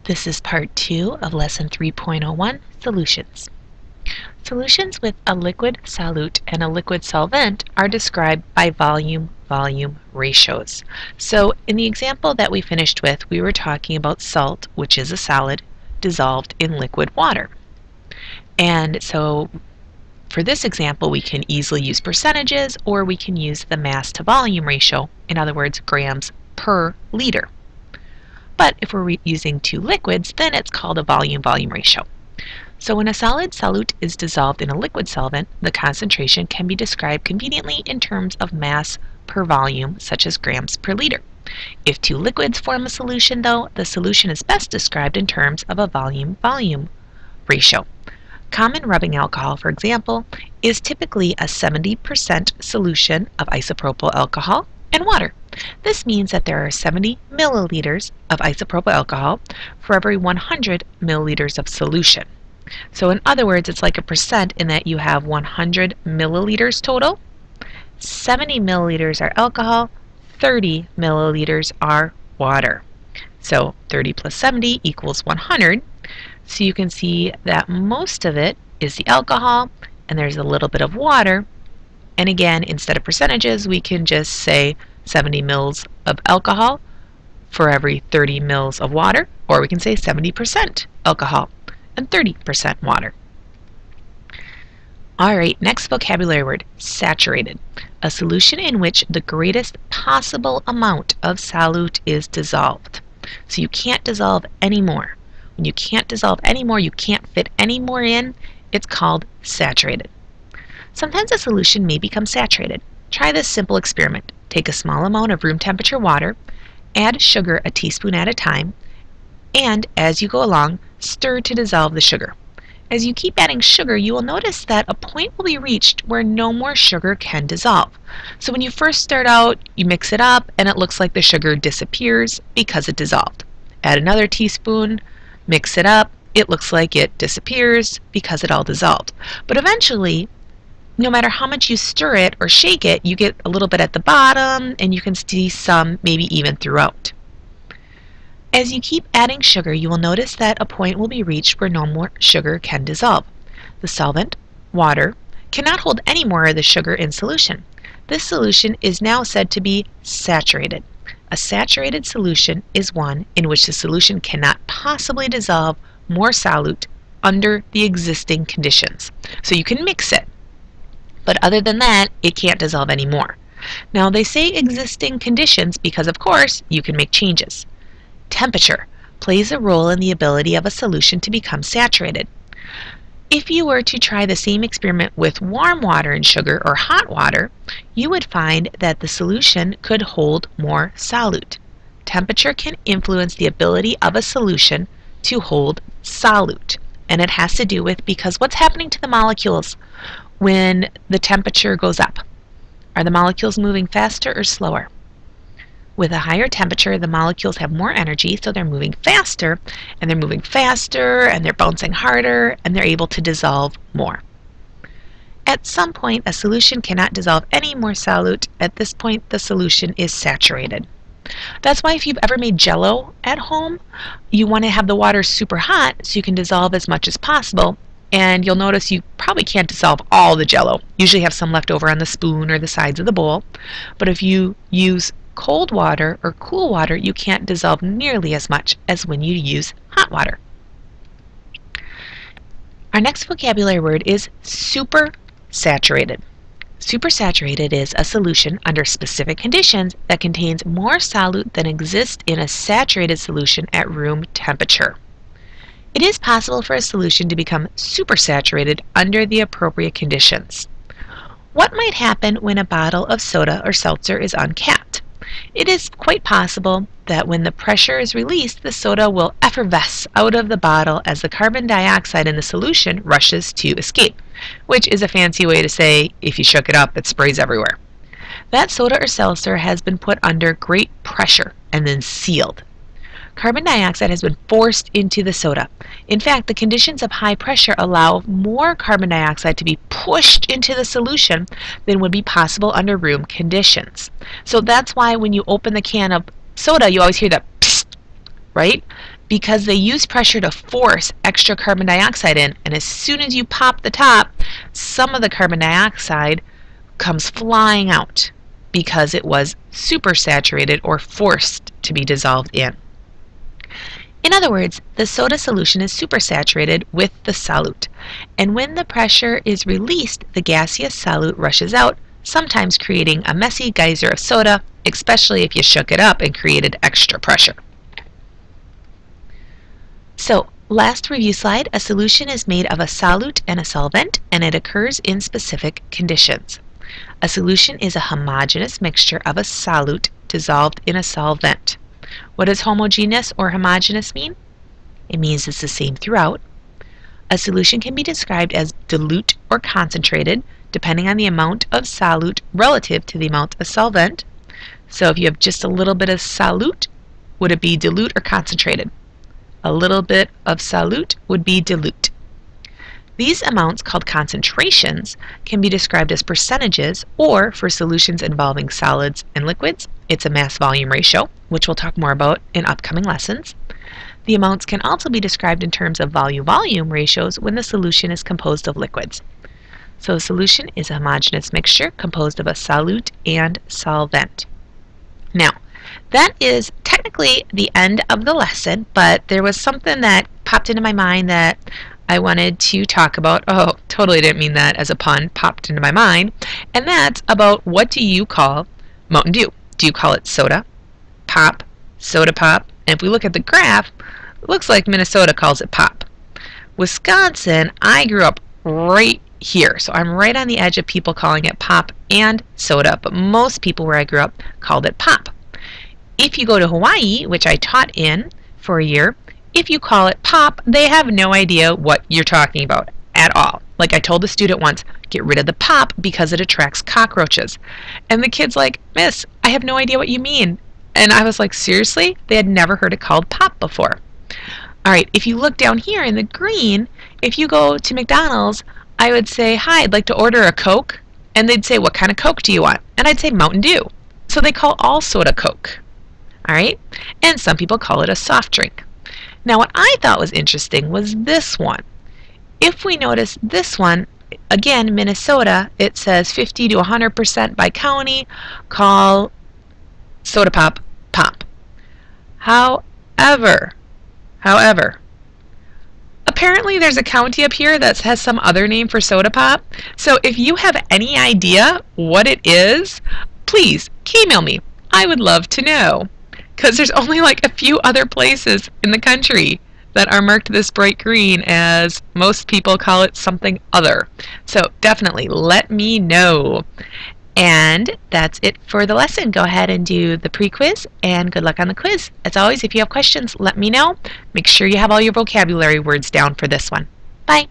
This is part 2 of lesson 3.01, Solutions. Solutions with a liquid solute and a liquid solvent are described by volume-volume ratios. So in the example that we finished with, we were talking about salt, which is a solid, dissolved in liquid water. And so for this example, we can easily use percentages, or we can use the mass to volume ratio, in other words, grams per liter. But if we're using two liquids, then it's called a volume-volume ratio. So when a solid solute is dissolved in a liquid solvent, the concentration can be described conveniently in terms of mass per volume, such as grams per liter. If two liquids form a solution, though, the solution is best described in terms of a volume-volume ratio. Common rubbing alcohol, for example, is typically a 70% solution of isopropyl alcohol and water. This means that there are 70 milliliters of isopropyl alcohol for every 100 milliliters of solution. So in other words, it's like a percent in that you have 100 milliliters total, 70 milliliters are alcohol, 30 milliliters are water. So 30 plus 70 equals 100. So you can see that most of it is the alcohol, and there's a little bit of water. And again, instead of percentages, we can just say 70 mils of alcohol for every 30 mils of water, or we can say 70% alcohol and 30% water. Alright, next vocabulary word, saturated. A solution in which the greatest possible amount of solute is dissolved. So you can't dissolve any more. When you can't dissolve any more, you can't fit any more in, it's called saturated. Sometimes a solution may become saturated. Try this simple experiment. Take a small amount of room temperature water, add sugar a teaspoon at a time, and as you go along, stir to dissolve the sugar. As you keep adding sugar, you will notice that a point will be reached where no more sugar can dissolve. So when you first start out, you mix it up and it looks like the sugar disappears because it dissolved. Add another teaspoon, mix it up, it looks like it disappears because it all dissolved. But eventually, no matter how much you stir it or shake it, you get a little bit at the bottom, and you can see some maybe even throughout. As you keep adding sugar, you will notice that a point will be reached where no more sugar can dissolve. The solvent, water, cannot hold any more of the sugar in solution. This solution is now said to be saturated. A saturated solution is one in which the solution cannot possibly dissolve more solute under the existing conditions. So you can mix it, but other than that, it can't dissolve anymore. Now they say existing conditions because, of course, you can make changes. Temperature plays a role in the ability of a solution to become saturated. If you were to try the same experiment with warm water and sugar or hot water, you would find that the solution could hold more solute. Temperature can influence the ability of a solution to hold solute, and it has to do with because what's happening to the molecules when the temperature goes up? Are the molecules moving faster or slower? With a higher temperature, the molecules have more energy, so they're moving faster, and they're bouncing harder, and they're able to dissolve more. At some point, a solution cannot dissolve any more solute. At this point, the solution is saturated. That's why if you've ever made Jell-O at home, you want to have the water super hot so you can dissolve as much as possible. And you'll notice you probably can't dissolve all the Jell-O. Usually have some left over on the spoon or the sides of the bowl. But if you use cold water or cool water, you can't dissolve nearly as much as when you use hot water. Our next vocabulary word is supersaturated. Supersaturated is a solution under specific conditions that contains more solute than exists in a saturated solution at room temperature. It is possible for a solution to become supersaturated under the appropriate conditions. What might happen when a bottle of soda or seltzer is uncapped? It is quite possible that when the pressure is released, the soda will effervesce out of the bottle as the carbon dioxide in the solution rushes to escape, which is a fancy way to say if you shook it up, it sprays everywhere. That soda or seltzer has been put under great pressure and then sealed. Carbon dioxide has been forced into the soda. In fact, the conditions of high pressure allow more carbon dioxide to be pushed into the solution than would be possible under room conditions. So that's why when you open the can of soda, you always hear that psst, right? because they use pressure to force extra carbon dioxide in, and as soon as you pop the top, some of the carbon dioxide comes flying out because it was supersaturated or forced to be dissolved in. In other words, the soda solution is supersaturated with the solute, and when the pressure is released, the gaseous solute rushes out, sometimes creating a messy geyser of soda, especially if you shook it up and created extra pressure. So, last review slide, a solution is made of a solute and a solvent, and it occurs in specific conditions. A solution is a homogeneous mixture of a solute dissolved in a solvent. What does homogeneous or homogeneous mean? It means it's the same throughout. A solution can be described as dilute or concentrated, depending on the amount of solute relative to the amount of solvent. So if you have just a little bit of solute, would it be dilute or concentrated? A little bit of solute would be dilute. These amounts, called concentrations, can be described as percentages, or for solutions involving solids and liquids, it's a mass-volume ratio, which we'll talk more about in upcoming lessons. The amounts can also be described in terms of volume-volume ratios when the solution is composed of liquids. So a solution is a homogeneous mixture composed of a solute and solvent. Now, that is technically the end of the lesson, but there was something that popped into my mind that I wanted to talk about. Oh, totally didn't mean that as a pun, popped into my mind. And that's about, what do you call Mountain Dew? Do you call it soda pop, soda pop? And if we look at the graph, it looks like Minnesota calls it pop. Wisconsin, I grew up right here, so I'm right on the edge of people calling it pop and soda, but most people where I grew up called it pop. If you go to Hawaii, which I taught in for a year, if you call it pop, they have no idea what you're talking about at all. Like I told the student once, get rid of the pop because it attracts cockroaches. And the kid's like, Miss, I have no idea what you mean. And I was like, seriously? They had never heard it called pop before. All right, if you look down here in the green, if you go to McDonald's, I would say, hi, I'd like to order a Coke. And they'd say, what kind of Coke do you want? And I'd say Mountain Dew. So they call all soda Coke. All right? And some people call it a soft drink. Now what I thought was interesting was this one. If we notice this one, again, Minnesota, it says 50 to 100% by county, call soda pop, pop. However, apparently there's a county up here that has some other name for soda pop. So if you have any idea what it is, please email me. I would love to know, because there's only like a few other places in the country that are marked this bright green, as most people call it something other. So definitely let me know. And that's it for the lesson. Go ahead and do the pre-quiz, and good luck on the quiz. As always, if you have questions, let me know. Make sure you have all your vocabulary words down for this one. Bye.